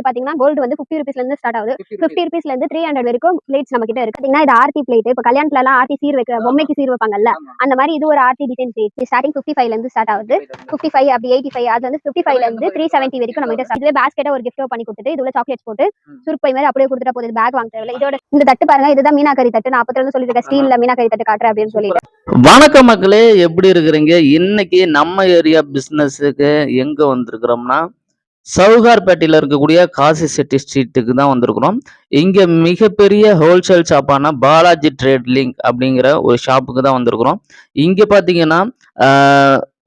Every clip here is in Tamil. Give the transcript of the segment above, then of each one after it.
பாத்தீங்கன்னா கோல்டு வந்து 50 ருபீஸ்ல இருந்து ஸ்டார்ட் ஆகுது. 50 ருபீஸ்ல இருந்து 300 வரைக்கும் பிளேட்ஸ் நம்ம கிட்ட இருக்கு. பாத்தீங்கன்னா இது ஆர்த்தி பிளேட். இப்ப கல்யாணத்துல எல்லாம் ஆர்த்தி சீர் வைக்க பொம்மைக்கு சீர் வைப்பாங்கல்ல, அந்த மாதிரி இது ஒரு ஆர்த்தி டிசைன் பிளேட். ஸ்டார்டிங் 55ல இருந்து ஸ்டார்ட் ஆகுது. 55 அப்படி 85 அது வந்து 55ல இருந்து 370 வரைக்கும் நம்ம கிட்ட. இதுல பேஸ்கெட்டா ஒரு கிஃப்ட் பண்ணி கொடுத்துட்டு இதுல சாக்லேட்ஸ் போட்டு சுருப்பை மாதிரி அப்படியே கொடுத்துட்டா போகுது. பேக் வாங்க தேவையில்ல. இதோட இந்த தட்டு பாருங்க, இதுதான் மீனாக்கரி தட்டு. நான் அப்பத்துல சொல்லிருக்கேன் ஸ்டீல்ல மீனாக்கரி தட்டு காட்டுறேன் அப்படின்னு சொல்லிட்டு. வணக்கம் மக்களே, எப்படி இருக்கிறீங்க? இன்னைக்கு நம்ம ஏரியா பிசினஸுக்கு எங்க வந்திருக்கிறோம்னா சவுகார்பேட்டையில இருக்கக்கூடிய காசி செட்டி ஸ்ட்ரீட்டுக்கு தான் வந்திருக்கிறோம். இங்க மிகப்பெரிய ஹோல்சேல் ஷாப்பான பாலாஜி ட்ரேட்லிங் அப்படிங்கிற ஒரு ஷாப்புக்கு தான் வந்திருக்கிறோம். இங்க பாத்தீங்கன்னா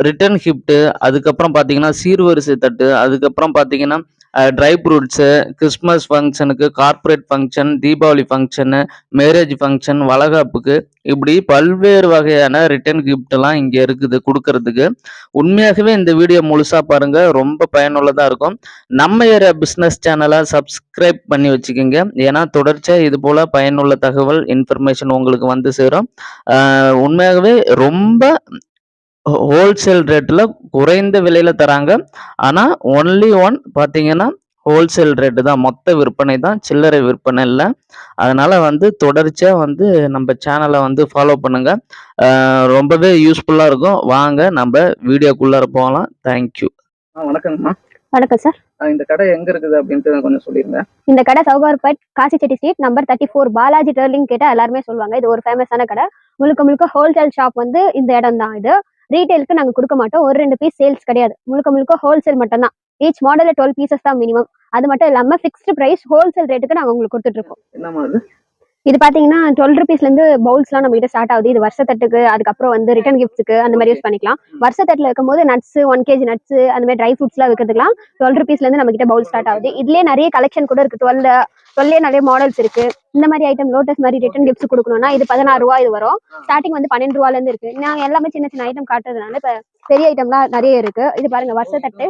ரிட்டர்ன் கிஃப்ட், அதுக்கப்புறம் பாத்தீங்கன்னா சீர்வரிசை தட்டு, அதுக்கப்புறம் பாத்தீங்கன்னா ட்ரை ஃப்ரூட்ஸு, கிறிஸ்மஸ் ஃபங்க்ஷனுக்கு, corporate function, Deepavali function, marriage function, வளகாப்புக்கு, இப்படி பல்வேறு வகையான ரிட்டர்ன் கிஃப்ட்லாம் இங்கே இருக்குது கொடுக்கறதுக்கு. உண்மையாகவே இந்த வீடியோ முழுசாக பாருங்கள், ரொம்ப பயனுள்ளதாக இருக்கும். நம்ம ஏரியா பிஸ்னஸ் சேனலை சப்ஸ்கிரைப் பண்ணி வச்சுக்கோங்க. ஏன்னா தொடர்ச்சியாக இது போல் பயனுள்ள தகவல் இன்ஃபர்மேஷன் உங்களுக்கு வந்து சேரும். உண்மையாகவே ரொம்ப ஹோல்சேல் ரேட்டில் குறைந்த விலையில் தராங்க. ஆனால் ஒன்லி ஒன் பார்த்தீங்கன்னா ஹோல்சேல் ரேட்டு தான், மொத்த விற்பனை தான், சில்லறை விற்பனை இல்லை. அதனால் வந்து தொடர்ச்சியாக வந்து நம்ம சேனலை வந்து ஃபாலோ பண்ணுங்கள். ரொம்பவே யூஸ்ஃபுல்லாக இருக்கும். வாங்க நம்ம வீடியோக்குள்ளார போகலாம். தேங்க்யூ. வணக்கங்கம்மா. வணக்கம் சார். இந்த கடை எங்க இருக்குது அப்படின்ட்டு கொஞ்சம் சொல்லிருங்க. இந்த கடை சவுகார்பேட் காசி செட்டி ஸ்ட்ரீட் நம்பர் 34 பாலாஜி டர்லிங் கேட்டா எல்லாருமே சொல்லுவாங்க. இது ஒரு ஃபேமஸான கடை. முழுக்க முழுக்க ஹோல்சேல் ஷாப் வந்து இந்த இடம் தான். இது ரீட்டைலுக்கு நாங்க கொடுக்க மாட்டோம். ஒரு 2 பீஸ் சேல்ஸ் கிடையாது. முழுக்க முழுக்க ஹோல்சேல் மட்டும் தான். ஈச் மாடல்ல 12 பீசஸ் தான் மினிமம். அது மட்டும் இல்லாம ஃபிக்ஸ்டு பிரைஸ் ஹோல்சேல் ரேட்டுக்கு நாங்க உங்களுக்கு கொடுத்துட்டு இருக்கோம். என்னமா இது? இது பாத்தீங்கன்னா 12 ருபீஸ்ல இருந்து பவுல்ஸ்லாம் நம்ம கிட்ட ஸ்டார்ட் ஆகுது. இது வருஷத்தட்டுக்கு, அதுக்கப்புறம் வந்து ரிட்டர்ன் கிஃப்ட்ஸுக்கு அந்த மாதிரி யூஸ் பண்ணிக்கலாம். வருஷத்தட்டுல இருக்கும்போது நட்ஸ் 1 kg நட்ஸ் அந்த மாதிரி ட்ரை ஃப்ரூட்ஸ் எல்லாம் வைக்கிறதுக்கலாம் 12 ருபீஸ்ல இருந்து நம்ம கிட்ட பவுல் ஸ்டார்ட் ஆகுது. இதுலயே நிறைய கலெக்ஷன் கூட இருக்கு. 12 நிறைய மாடல்ஸ் இருக்கு. இந்த மாதிரி ஐட்டம் லோட்டஸ் மாதிரி ரிட்டர்ன் கிஃப்ட்ஸ் கொடுக்கணும்னா இது 16 ரூபா இது வரும். ஸ்டார்டிங் வந்து 12 ரூபால இருந்து இருக்கு. நாங்க எல்லாமே சின்ன சின்ன ஐட்டம் காட்டுறதுனால இப்ப பெரிய ஐட்டம்லாம் நிறைய இருக்கு. இது பாருங்க வருஷத்தட்டு.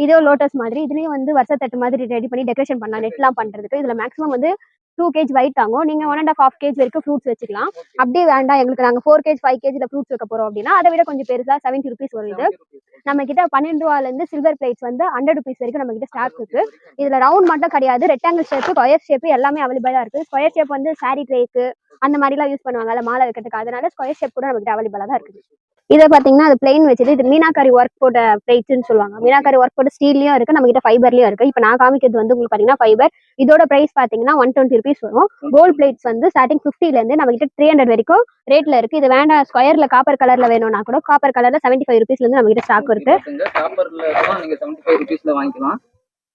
இதோ லோட்டஸ் மாதிரி இதுலயும் வந்து வருஷத்தட்டு மாதிரி ரெடி பண்ணி டெக்கரேஷன் பண்ணலாம். நெட்லாம் பண்றதுக்கு இதுல மேக்ஸிமம் வந்து 2 kg weight தாங்கும். நீங்க 1.5 kg வரைக்கும் ஃப்ரூட்ஸ் வச்சுக்கலாம். அப்படியே வேண்டாம் எங்களுக்கு நாங்க 4 kg 5 kg ஃப்ரூட்ஸ் வைக்க போறோம் அப்படின்னா அதை விட கொஞ்சம் பெருசா 70 ருபீஸ் வருது. நம்ம கிட்ட 12 ரூபால இருந்து சில்வர் பிளேட்ஸ் வந்து 100 ருபீஸ் வரைக்கும் நம்ம கிட்ட ஸ்டாக் இருக்கு. இதுல ரவுண்ட் மட்டும் கிடையாது, ரெக்டாங்கிள் ஷேப், ஸ்கொயர் ஷேப் எல்லாமே அவைலபிளா இருக்கு. ஸ்கொயர் ஷேப் வந்து சாரி ட்ரேக்கு அந்த மாதிரி எல்லாம் யூஸ் பண்ணுவாங்கல்ல மாலை வைக்கிறதுக்கு, அதனால ஸ்கொயர் ஷேப் கூட நம்ம கிட்ட அவைலபிளா தான் இருக்குது. இதை பாத்தீங்கன்னா அது பிளைன் வச்சுட்டு இது மீனாக்கரி ஒர்க் போட்ட பிளேட்ஸ்ன்னு சொல்லுவாங்க. மீனாக்கரி ஒர்க் போட்ட ஸ்டீல்லயும் இருக்கு, நம்ம கிட்ட ஃபைபர்லயும் இருக்கு. இப்ப நான் காமிக்கிறது வந்து உங்களுக்கு பாத்தீங்கன்னா ஃபைபர். இதோட பிரைஸ் பாத்தீங்கன்னா 120 ருபீஸ் வரும். கோல்ட் பிளேட்ஸ் வந்து ஸ்டார்டிங் 50ல இருந்து நம்ம கிட்ட 300 வரைக்கும் ரேட்ல இருக்கு. இது வேண்டாம் ஸ்கொயர்ல காப்பர் கலர்ல வேணும்னா கூட காப்பர் கலர்ல 75 ருபீஸ்ல இருந்து நம்ம கிட்ட ஸ்டாக் இருக்கு. காப்பர்ல நீங்க 75 ருபீஸ்ல வாங்கிக்கலாம்.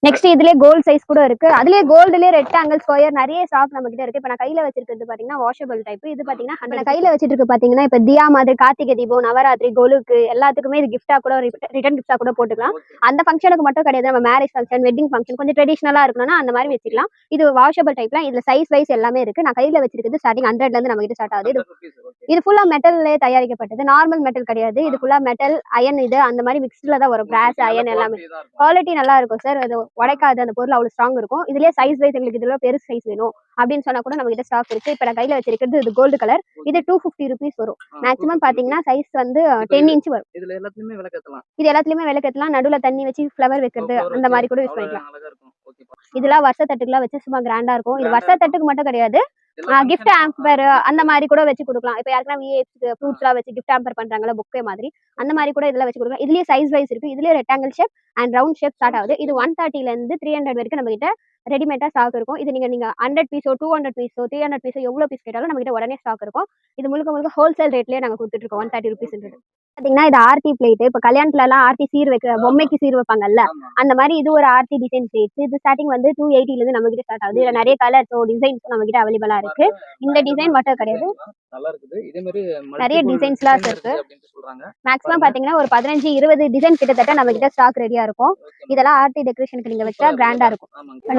நெக்ஸ்ட் இதுலயே கோல்ட் சைஸ் கூட இருக்கு. அதுலயே கோல்டுலயே ரெக்டாங்கிள் ஸ்கொயர் நிறைய ஸ்டாக் நம்ம கிட்ட இருக்கு. இப்ப நான் கையில வச்சிருக்கிறது பாத்தீங்கன்னா வாஷபிள் டைப். இது பாத்தீங்கன்னா நான் கையில வச்சிட்டு இருக்கு பாத்தீங்கன்னா இப்ப தியா மாதிரி கார்த்திகை தீபம், நவராத்திரி, கொலுக்கு எல்லாத்துக்குமே இது கிஃப்டா கூட ரிட்டர்ன் கிஃப்டா கூட போட்டுக்கலாம். அந்த ஃபங்க்ஷனுக்கு மட்டும் கிடையாது, நம்ம மேரேஜ் ஃபங்க்ஷன், வெட்டிங் ஃபங்க்ஷன் கொஞ்சம் ட்ரெடிஷனலா இருக்கணும்னா அந்த மாதிரி வச்சுக்கலாம். இது வாஷபிள் டைப்ல. இதுல சைஸ் வைஸ் எல்லாமே இருக்கு. நான் கையில வச்சிருக்கிறது ஸ்டார்டிங் 100ல இருந்து நம்ம கிட்ட ஸ்டார்ட் ஆகுது. இது ஃபுல்லா மெட்டல்லே தயாரிக்கப்பட்டது. நார்மல் மெட்டல் கிடையாது. இது ஃபுல்லா மெட்டல், அயன், இது அந்த மாதிரி மிக்ஸ்ட்ல தான் வரும். பிராஸ், அயன் எல்லாமே. குவாலிட்டி நல்லா இருக்கும் சார். அது உடைக்காது, அந்த பொருள் அவ்வளவு ஸ்ட்ராங் இருக்கும். இதுலயே சைஸ் வைஸ் எங்களுக்கு இதுல பெருசு சைஸ் வேணும் அப்படின்னு சொன்னா கூட நம்ம கிட்ட ஸ்டாக் இருக்கு. இப்ப நான் கையில வச்சிருக்கிறது இது கோல்டு கலர். இது 250 ருபீஸ் வரும். மேக்ஸிமம் பாத்தீங்கன்னா சைஸ் வந்து 10 இன்ச் வரும். இதுல எல்லாத்துலயுமே விளக்கேத்தலாம். இது எல்லாத்துலயுமே விளக்கேத்தலாம். நடுவுல தண்ணி வச்சு ஃப்ளவர் வைக்கிறது அந்த மாதிரி கூட யூஸ் பண்ணிக்கலாம். இதெல்லாம் வருஷத்தட்டுக்குலாம் வச்சு சும்மா கிராண்டா இருக்கும். இது வருஷத்தட்டுக்கு மட்டும் கிடையாது, கிஃப்ட் ஆம்பர் அந்த மாதிரி கூட வச்சு கொடுக்கலாம். இப்ப யாருக்குன்னா விஏஎஃப்க்கு ஃப்ரூட்ஸ் எல்லாம் வச்சு கிஃப்ட் ஆம்பர் பண்றாங்கல்ல, புக்கே மாதிரி அந்த மாதிரி கூட இதெல்லாம் வச்சு கொடுக்கலாம். இதுலயே சைஸ் வைஸ் இருக்கு. இதுலயே rectangle shape and round shape start ஆகுது. இது 130ல இருந்து 300 வரைக்கும் நம்ம கிட்ட ரெடிமேடா ஸ்டாக் இருக்கும். இது நீங்க 100 பீஸோ 200 பீஸோ 300 பீஸோ எவ்வளவு பீஸ் கேட்டாலும் நம்ம கிட்ட உடனே ஸ்டாக் இருக்கும். இது முழுக்க முழுக்க ஹோல்சேல் ரேட்லயே நாங்க கொடுத்துட்டு இருக்கோம். 130 ருபீஸ் பாத்தீங்கன்னா இது ஆர்த்தி பிளேட். இப்ப கல்யாணத்துல எல்லாம் ஆர்த்தி சீர் வைக்க பொம்மைக்கு சீர் வைப்பாங்கல்ல, அந்த மாதிரி இது ஒரு ஆர்த்தி டிசைன் பிளேட். இது ஸ்டார்டிங் வந்து 280ல இருந்து நம்ம கிட்ட ஸ்டார்ட் ஆகுது. இதுல நிறைய கலர்ஸோ டிசைன்ஸோ நம்ம கிட்ட அவைலபிளா இருக்கு. இந்த டிசைன் மட்டும் கிடையாது, நிறைய டிசைன்ஸ்லாம் இருக்கு. மேக்ஸிமம் பாத்தீங்கன்னா ஒரு 15-20 டிசைன் கிட்டத்தட்ட நம்ம கிட்ட ஸ்டாக் ரெடியா இருக்கும். இதெல்லாம் ஆர்த்தி டெக்கரேஷனுக்கு நீங்க வச்சா கிராண்டா இருக்கும்.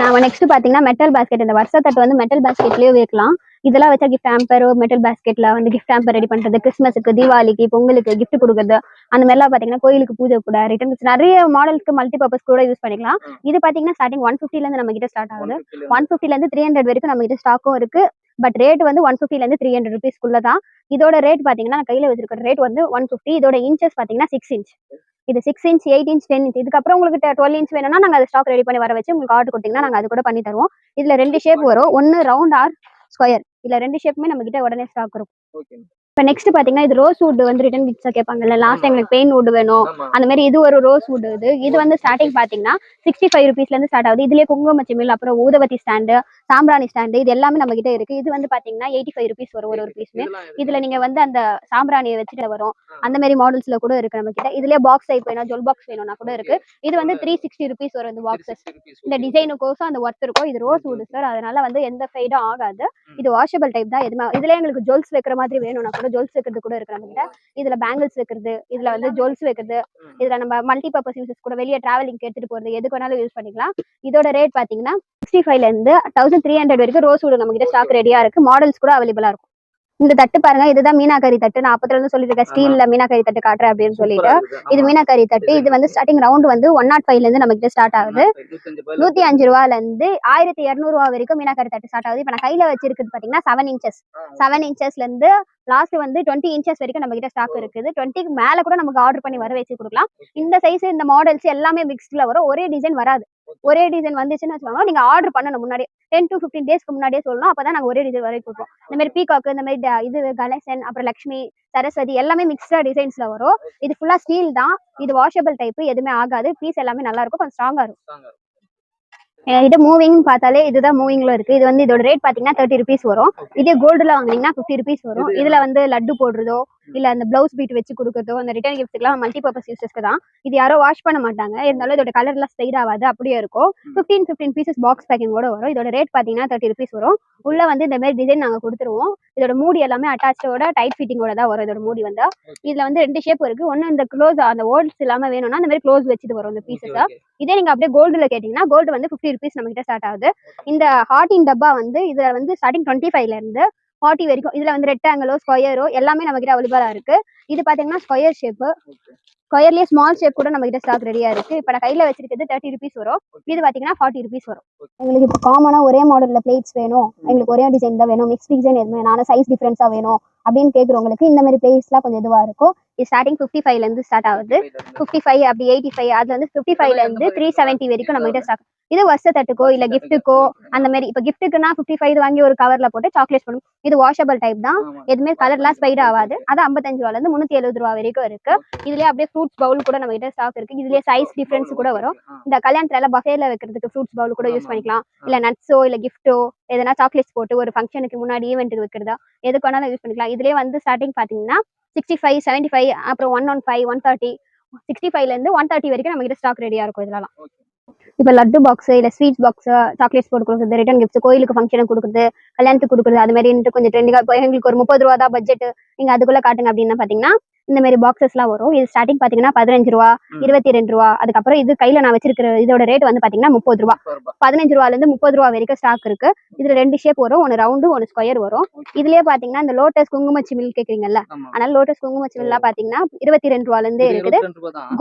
நாம நெக்ஸ்ட் பாத்தீங்கன்னா மெட்டல் பாஸ்கெட். இந்த வருஷத்தட்டு வந்து மெட்டல் பாஸ்கெட்லயே வைக்கலாம். இதெல்லாம் வச்சா கிஃப்ட் ஆம்பர், மெட்டல் பாஸ்கெட்ல வந்து கிஃப்ட் ஆம்பர் ரெடி பண்றது, கிறிஸ்மஸுக்கு, தீபாவளிக்கு, பொங்கலுக்கு கிஃப்ட் கொடுக்குறது, அந்த மாதிரிலாம் பாத்தீங்கன்னா கோயிலுக்கு பூஜை கூட ரிட்டர்ன் நிறைய மாடல்ஸ்க்கு மல்டி பர்பஸ் கூட யூஸ் பண்ணிக்கலாம். இது பாத்தீங்கன்னா ஸ்டார்டிங் 150ல இருந்து நம்ம கிட்ட ஸ்டார்ட் ஆகுது. 150ல இருந்து 300 வரைக்கும் நம்ம கிட்ட ஸ்டாக்கும் இருக்கு. பட் ரேட் வந்து 150ல இருந்து 300 ருபீஸ்க்குள்ள தான். இதோட ரேட் பாத்தீங்கன்னா கையில வச்சிருக்கிற ரேட் வந்து 150. இதோட இன்ச்சஸ் பாத்தீங்கன்னா 6 இன்ச். இது 6 இன்ச் 8 இன்ச் 10 இன்ச் இதுக்கப்புறம் உங்களுக்கு 12 இன்ச் வேணும்னா நாங்க அது ஸ்டாக் ரெடி பண்ணி வர வச்சு உங்களுக்கு ஆர்டர் கொடுத்தீங்கன்னா நாங்க அது கூட பண்ணி தருவோம். இதுல 2 ஷேப் வரும், ஒன்னு ரவுண்ட் ஆர் ஸ்கொயர். இதுல 2 ஷேப்புமே நம்ம கிட்ட உடனே ஸ்டாக் இருக்கும். ஓகே. இப்போ நெக்ஸ்ட் பாத்தீங்கன்னா இது ரோஸ் வுட் வந்து ரிட்டன் கிஃப்ட்ஸா கேட்பாங்கல்ல, லாஸ்ட் எங்களுக்கு பெயின் வுட் வேணும் அந்த மாதிரி, இது ஒரு ரோஸ் வுட். இது வந்து ஸ்டார்டிங் பாத்தீங்கன்னா 65 rupeesல இருந்து ஸ்டார்ட் ஆகுது. இதுலயே குங்குமச்சிமிழ், அப்புறம் ஊதவத்தி ஸ்டாண்டு, சாம்பிராணி ஸ்டாண்டு, இது எல்லாமே நம்ம கிட்ட இருக்கு. இது வந்து பாத்தீங்கன்னா 85 rupees வரும் ஒரு பீஸ்மே. இதுல நீங்க வந்து அந்த சாம்பிராணியை வச்சுட்டு வரும் அந்த மாதிரி மாடல்ஸ்ல கூட இருக்கு நம்ம கிட்ட. இதுலயே பாக்ஸ் டைப் வேணும், ஜுவல் பாக்ஸ் வேணும்னா கூட இருக்கு. இது வந்து 360 rupees வரும் இந்த பாக்ஸஸ். இந்த டிசைனுக்கோசம் அந்த ஒர்த் இருக்கும். இது ரோஸ் வுட் சார், அதனால வந்து எந்த ஃபைடும் ஆகாது. இது வாஷபிள் டைப் தான். எதுவுமே இதுல எங்களுக்கு ஜுவல்ஸ் வைக்கிற மாதிரி வேணும்னா கூட ஜுவல்ஸ் வைக்கிறது கூட இருக்கு நம்ம கிட்ட. இதுல பேங்கிள்ஸ் வைக்கிறது, இதுல வந்து ஜுவல்ஸ் வைக்கிறது, இதுல நம்ம மல்டி பர்பஸ் யூசஸ் கூட வெளியே டிராவலிங் எடுத்துட்டு போறது எதுக்கு வேணாலும் யூஸ் பண்ணிக்கலாம். இதோட ரேட் பாத்தீங்கன்னா 65ல இருந்து 1300 வரைக்கும் ரோஸ் வுட் நம்ம கிட்ட ஸ்டாக் ரெடியா இருக்கு. மாடல்ஸ் கூட அவைலபிளா இருக்கும். இந்த தட்டு பாருங்க, இதுதான் மீனாக்கரி தட்டு. நான் அப்பத்துல இருந்து சொல்லிட்டு இருக்கேன் ஸ்டீல்ல மீனாக்கரி தட்டு காட்டுறேன் அப்படின்னு சொல்லிட்டு. இது மீனாக்கரி தட்டு. இது வந்து ஸ்டார்டிங் ரவுண்ட் வந்து 105ல இருந்து நம்ம கிட்ட ஸ்டார்ட் ஆகுது. 105 ரூபாயில இருந்து 1200 ரூபா வரைக்கும் மீனாக்கரி தட்டு ஸ்டார்ட் ஆகுது. இப்ப நான் கையில வச்சிருக்கிறது பாத்தீங்கன்னா 7 இன்ச்சஸ்ல இருந்து லாஸ்ட் வந்து 20 இன்ச்சஸ் வரைக்கும் நம்ம கிட்ட ஸ்டாக் இருக்குது. 20க்கு மேல கூட நமக்கு ஆர்டர் பண்ணி வர வச்சு கொடுக்கலாம். இந்த சைஸ் இந்த மாடல்ஸ் எல்லாமே மிக்ஸ்ட்ல வரும், ஒரே டிசைன் வராது. ஒரே டிசைன் வந்துச்சுன்னு வச்சுக்கோங்க, நீங்க ஆர்டர் பண்ணணும் முன்னாடி 10 to 15 டேஸ்க்கு முன்னாடியே சொல்லணும். அப்பதான் நாங்க ஒரே டிசைன் வரைக்கும் கொடுப்போம். இந்த மாதிரி பீகாக்கு, இந்த மாதிரி இது கணேசன், அப்புறம் லட்சுமி, சரஸ்வதி எல்லாமே மிக்ஸ்டா டிசைன்ஸ்ல வரும். இது ஃபுல்லா ஸ்டீல் தான். இது வாஷபிள் டைப், எதுவுமே ஆகாது. பீஸ் எல்லாமே நல்லா இருக்கும், கொஞ்சம் ஸ்ட்ராங்கா இருக்கும். இது மூவிங் பார்த்தாலே இதுதான் மூவிங்ல இருக்கு. இது வந்து இதோட ரேட் பாத்தீங்கன்னா 30 rupees வரும். இதே கோல்டுல வாங்குனீங்கன்னா 50 rupees வரும். இதுல வந்து லட்டு போடுறதோ இல்ல அந்த பிளவுஸ் பீட் வச்சு கொடுக்கறதோ அந்த ரிட்டர்ன் கிஃப்ட்ஸ்க்குலாம் மல்டி பர்பஸ் யூசஸ்க்கு தான். இது யாரோ வாஷ் பண்ண மாட்டாங்க, இருந்தாலும் இதோட கலர் எல்லாம் ஸ்பெய்ட் ஆகாது, அப்படியே இருக்கும். 15 பீசஸ் பாக்ஸ் பேக்கிங்கோட வரும். இதோட ரேட் பாத்தீங்கன்னா 30 rupees வரும். உள்ள வந்து இந்த மாதிரி டிசைன் நாங்க கொடுத்துருவோம். இதோட மூடி எல்லாமே அட்டாச்சோட டைட் ஃபிட்டிங்கோட தான் வரும். இதோட மூடி வந்து இதுல வந்து 2 ஷேப் இருக்கு. ஒன்னு இந்த க்ளோஸ் அந்த ஹோல்ஸ் இல்லாம வேணும்னா அந்த மாதிரி க்ளோஸ் வச்சுட்டு வரும் இந்த பீசஸ். இதே நீங்க அப்படியே கோல்டுல கேட்டீங்கன்னா கோல்டு வந்து 50 rupees நம்ம கிட்ட ஸ்டார்ட் ஆகுது. இந்த ஹார்டின் டப்பா வந்து இதுல வந்து ஸ்டார்டிங் 25ல இருந்து 40 வரைக்கும். இதுல வந்து ரெக்டாங்கிளோ ஸ்கொயரோ எல்லாமே நம்ம கிட்ட அவைலபிளா இருக்கு. இது பாத்தீங்கன்னா ஸ்கொயர் ஷேப். ஸ்கொயர்லயே ஸ்மால் ஷேப் கூட நம்ம கிட்ட ஸ்டாக் ரெடியா இருக்கு. இப்ப நான் கையில வச்சிருக்கிறது 30 rupees வரும். இது பாத்தீங்கன்னா 40 rupees வரும். எங்களுக்கு இப்போ காமனா ஒரே மாடல்ல பிளேட்ஸ் வேணும், எங்களுக்கு ஒரே டிசைன் தான் வேணும், மிக்ஸ் டிசைன் எதுவுமே வேணாம், சைஸ் டிஃபரன்ஸா வேணும் அப்படின்னு கேட்குறவங்களுக்கு இந்த மாதிரி பிளேட்ஸ்லாம் கொஞ்சம் இதுவா இருக்கும். இது ஸ்டார்டிங் 55ல இருந்து ஸ்டார்ட் ஆகுது. 55 அப்படி 85 அதுல இருந்து 55ல இருந்து 370 வரைக்கும் நம்ம கிட்ட ஸ்டாக். இது வருஷ தட்டுக்கோ இல்ல கிஃப்ட்டுக்கோ அந்த மாதிரி. இப்ப கிஃப்ட்டுக்குன்னா 55 வாங்கி ஒரு கவர்ல போட்டு சாக்லேட் பண்ணும். இது வாஷபிள் டைப் தான், எதுவுமே கலர்லாம் ஸ்பைட் ஆகாது. அது 55 ரூபால இருந்து 370 ரூபா வரைக்கும் இருக்கு. இதுலயே அப்படியே ஃப்ரூட்ஸ் பவுல் கூட நம்ம கிட்ட ஸ்டாக் இருக்கு. இதுலயே சைஸ் டிஃபரன்ஸ் கூட வரும். இந்த கல்யாணத்துல பஃபேல வைக்கிறதுக்கு ஃப்ரூட்ஸ் பவுல் கூட யூஸ் பண்ணிக்கலாம். இல்ல நட்ஸோ இல்ல கிஃப்ட்டோ எதனா சாக்லேட்ஸ் போட்டு ஒரு ஃபங்க்ஷனுக்கு முன்னாடி ஈவெண்ட்டுக்கு வைக்கிறதா எதுக்கு வேணாலும் யூஸ் பண்ணிக்கலாம். இதுலயே வந்து ஸ்டார்டிங் பாத்தீங்கன்னா 65, 75, அப்புறம் 115, 130, 65ல இருந்து 130 வரைக்கும் நம்ம கிட்ட ஸ்டாக் ரெடியா இருக்கும். இதெல்லாம் இப்ப லட்டு பாக்ஸ் இல்ல ஸ்வீட்ஸ் பாக்ஸ், சாக்லேட்ஸ் போட்டு கொடுக்குறது, ரிட்டர்ன் கிஃப்ட்ஸ், கோயிலுக்கு ஃபங்க்ஷனுக்கு கொடுக்குறது, கல்யாணத்துக்கு கொடுக்குறது, அது மாதிரி கொஞ்சம் ட்ரெண்டிங்கா. இப்போ எங்களுக்கு ஒரு 30 ரூபா தான் பட்ஜெட், நீங்க அதுக்குள்ள காட்டுங்க அப்படின்னா பாத்தீங்கன்னா இந்த மாதிரி பாக்ஸஸ் எல்லாம் வரும். இது ஸ்டார்டிங் பாத்தீங்கன்னா 15 ரூபா, 22 ரூபா. அதுக்கப்புறம் இது கையில நான் வச்சிருக்கிற இதோட ரேட் வந்து பாத்தீங்கன்னா 30 ரூபா. 15 ரூபால இருந்து 30 ரூபா வரைக்கும் ஸ்டாக் இருக்கு. இதுல 2 ஷேப் வரும், ஒன்னு ரவுண்டு ஒன்னு ஸ்கொயர் வரும். இதுலயே பாத்தீங்கன்னா இந்த லோட்டஸ் குங்குமச்சிமிழ் கேக்குறீங்கல்ல, அதனால லோட்டஸ் குங்குமச்சிமிழ் பாத்தீங்கன்னா 22 ரூபால இருந்தே இருக்குது.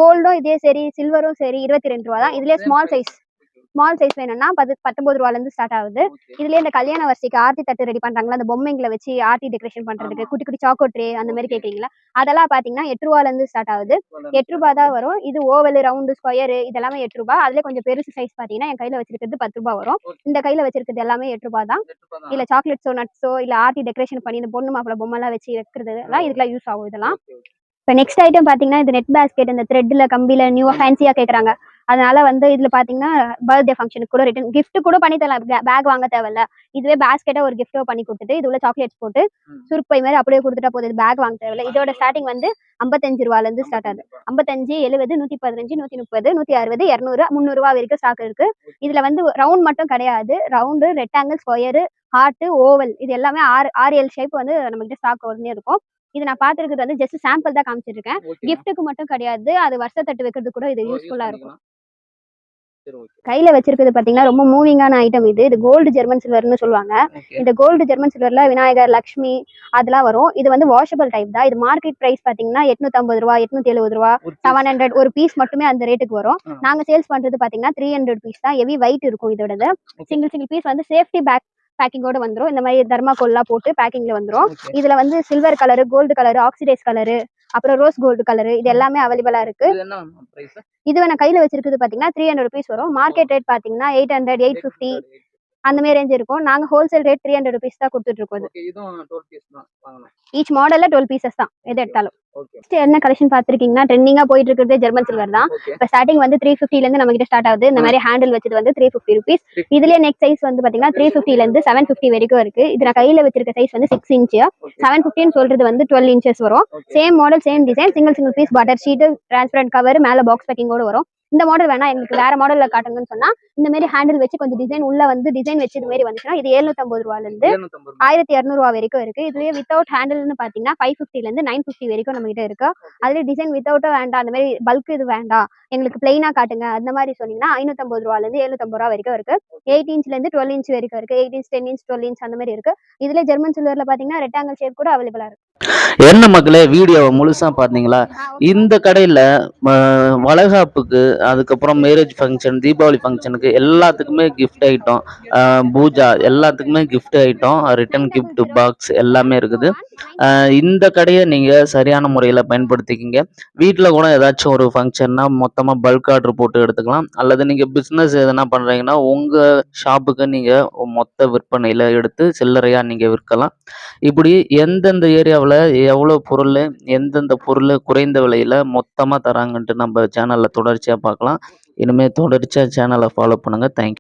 கோல்டும் இதே சரி, சில்வரும் சரி 22 ரூபா தான். இதுலயே ஸ்மால் சைஸ் வேணும்னா 19 ரூபால இருந்து ஸ்டார்ட் ஆகுது. இதுலயே இந்த கல்யாண வரிசைக்கு ஆர்த்தி தட்டு ரெடி பண்றாங்களா, அந்த பொம்மைங்களை வச்சு ஆர்த்தி டெக்கரேஷன் பண்றதுக்கு குட்டி குட்டி சாக்கோ ட்ரே அந்த மாதிரி கேக்குறீங்களா, அதெல்லாம் பாத்தீங்கன்னா 8 ரூபால இருந்து ஸ்டார்ட் ஆகுது. 8 ரூபாய் தான் வரும். இது ஓவல், ரவுண்டு, ஸ்கொயர் இதெல்லாமே 8 ரூபாய். அதுல கொஞ்சம் பெருசு சைஸ் பாத்தீங்கன்னா என் கையில வச்சிருக்கிறது 10 ரூபாய் வரும். இந்த கையில வச்சிருக்கிறது எல்லாமே 8 ரூபாய் தான். இல்ல சாக்லேட்ஸோ நட்ஸோ இல்ல ஆர்த்தி டெக்கரேஷன் பண்ணி இந்த பொண்ணு மாப்பிள பொம்மை எல்லாம் வச்சு வைக்கிறது எல்லாம் இதுக்கெல்லாம் யூஸ் ஆகும். இதெல்லாம் இப்போ நெக்ஸ்ட் ஐட்டம் பாத்தீங்கன்னா இது நெட் பேஸ்கெட். இந்த த்ரெட்ல கம்பியில நியூவா ஃபேன்சியா கேக்குறாங்க, அதனால வந்து இதுல பாத்தீங்கன்னா பர்த்டே ஃபங்க்ஷனுக்கு கூட ரிட்டர்ன் கிஃப்ட் கூட பண்ணி தரலாம். பேக் வாங்க தேவையில்ல, இதுவே பேஸ்கெட்டா ஒரு கிஃப்டோ பண்ணி கொடுத்துட்டு இது உள்ள சாக்லேட்ஸ் போட்டு சுருப்பை மாதிரி அப்படியே கொடுத்துட்டா போகுது. பேக் வாங்க தேவையில்ல. இதோட ஸ்டார்டிங் வந்து 55 ரூபால இருந்து ஸ்டார்ட் ஆகுது. 55, 70, 115, 130, 160, 200, 300 ரூபா வரைக்கும் ஸ்டாக் இருக்கு. இதுல வந்து ரவுண்ட் மட்டும் கிடையாது, round, rectangle, square, heart, oval இது எல்லாமே 6 ஷேப் வந்து நம்ம கிட்ட ஸ்டாக் ஒன்னே இருக்கும். இது நான் பாத்துருக்கிறது வந்து ஜஸ்ட் சாம்பிள் தான் காமிச்சிருக்கேன். கிஃப்ட்டுக்கு மட்டும் கிடையாது, அது வருஷ தட்டு வைக்கிறது கூட இது யூஸ்ஃபுல்லா இருக்கும். கையில வச்சிருக்கிறது பாத்தீங்கன்னா ரொம்ப மூவிங்கான ஐட்டம். இது கோல்டு ஜெர்மன் சில்வர்னு சொல்லுவாங்க. இந்த கோல்டு ஜெர்மன் சில்வர்ல விநாயகர், லட்சுமி அதெல்லாம் வரும். இது வந்து வாஷபிள் டைப் தான். இது மார்க்கெட் பிரைஸ் பாத்தீங்கன்னா 850 ரூபா, 870 ரூபா, 700 ஒரு பீஸ் மட்டுமே அந்த ரேட்டுக்கு வரும். நாங்க சேல்ஸ் பண்றது பாத்தீங்கன்னா 300 பீஸ் தான். ஹெவி வெயிட் இருக்கும். இதோட சிங்கிள் பீஸ் வந்து சேஃப்டி பேக்கிங்கோட வந்துரும். இந்த மாதிரி தர்மாக்கோல்லாம் போட்டு பேக்கிங்ல வந்துரும். இதுல வந்து silver colour, gold colour, oxidise colour, அப்புறம் ரோஸ் கோல்டு கலர், இது எல்லாமே அவைலபிளா இருக்கு. இது என்ன பிரைஸ்? இது நான் கையில வச்சிருக்கிறது பாத்தீங்கன்னா 300 rupees வரும். மார்க்கெட் ரேட் பாத்தீங்கன்னா 800, 850 அந்த மாதிரி ரேஞ்ச் இருக்கும். நாங்க ஹோல்சேல் ரேட் 300 rupees தான் கொடுத்துட்டு இருக்கோம். ஓகே, இதுவும் 12 பீஸ் தான் வாங்கலாம். ஈச் மாடல்ல 12 pieces தான் எது எடுத்தாலும். ஓகே Next என்ன கலெக்ஷன் பாத்திருக்கீங்கன்னா ட்ரெண்டிங்கா போயிட்டு இருக்கிறது ஜெர்மன் சில்வர் தான். ஓகே. இப்ப ஸ்டார்டிங் வந்து 350 ல இருந்து நம்ம கிட்ட ஸ்டார்ட் ஆகுது. இந்த மாதிரி ஹேண்டில் வச்சது வந்து 350 rupees. இதுலயே நெக் சைஸ் வந்து பாத்தீங்கன்னா 350 ல இருந்து 750 வரைக்கும் இருக்கு. இது நான் கையில வச்சிருக்க சைஸ் வந்து 6 inch. 750 ன்னு சொல்றது வந்து 12 inches வரும். Same model same design, single piece butter sheet, transparent cover, மேல பாக்ஸ் பேக்கிங்கோட வரும். இந்த மாடல் வேணா எங்களுக்கு வேற மாடல்ல காட்டுங்கன்னு சொன்னா இந்த மாதிரி ஹேண்டில் வச்சு கொஞ்சம் டிசைன் உள்ள வந்து டிசைன் வச்சு இது மாதிரி வந்துச்சுன்னா இது 750 ரூபாயில இருந்து 1200 ரூபா வரைக்கும் இருக்கு. இதுவே வித்தவுட் ஹேண்டில்னு பாத்தீங்கன்னா 550 ல இருந்து 950 வரைக்கும் நம்ம கிட்ட இருக்கு. அதுல டிசைன் வித்தவுட் வேண்டாம், அந்த மாதிரி பல்க் இது வேண்டாம், எங்களுக்கு பிளைனா காட்டுங்க அந்த மாதிரி சொன்னீங்கன்னா 550 ரூபாயில இருந்து 750 ரூபா வரைக்கும் இருக்கு. 8 inch ல இருந்து 12 inch வரைக்கும் இருக்கு. 8 inch, 10 inch, 12 inch அந்த மாதிரி இருக்கு. இதுல ஜெர்மன் சில்வர்ல பாத்தீங்கன்னா ரெக்டாங்கிள் ஷேப் கூட அவைலபிளா இருக்கு. என்ன மக்களே, வீடியோவை முழுசா பாத்தீங்களா? இந்த கடையில வளகாப்புக்கு, அதுக்கப்புறம் மேரேஜ் ஃபங்க்ஷன், தீபாவளி ஃபங்க்ஷனுக்கு எல்லாத்துக்குமே கிஃப்ட் ஐட்டம், பூஜா எல்லாத்துக்குமே gift item, return gift box எல்லாமே இருக்குது. இந்த கடையை நீங்க சரியான முறையில் பயன்படுத்திக்கிங்க. வீட்டில் கூட ஏதாச்சும் ஒரு ஃபங்க்ஷன்னா மொத்தமாக பல்க் ஆர்டர் போட்டு எடுத்துக்கலாம். அல்லது நீங்கள் பிஸ்னஸ் எதனா பண்ணுறீங்கன்னா உங்கள் ஷாப்புக்கு நீங்கள் மொத்த விற்பனையில் எடுத்து சில்லறையாக நீங்கள் விற்கலாம். இப்படி எந்தெந்த ஏரியாவில் எவ்வளோ பொருள், எந்தெந்த பொருள் குறைந்த விலையில் மொத்தமாக தராங்கன்ட்டு நம்ம சேனலில் தொடர்ச்சியாக பார்க்கலாம். இனிமேல் தொடர்ச்சியாக சேனலை ஃபாலோ பண்ணுங்கள். தேங்க்யூ.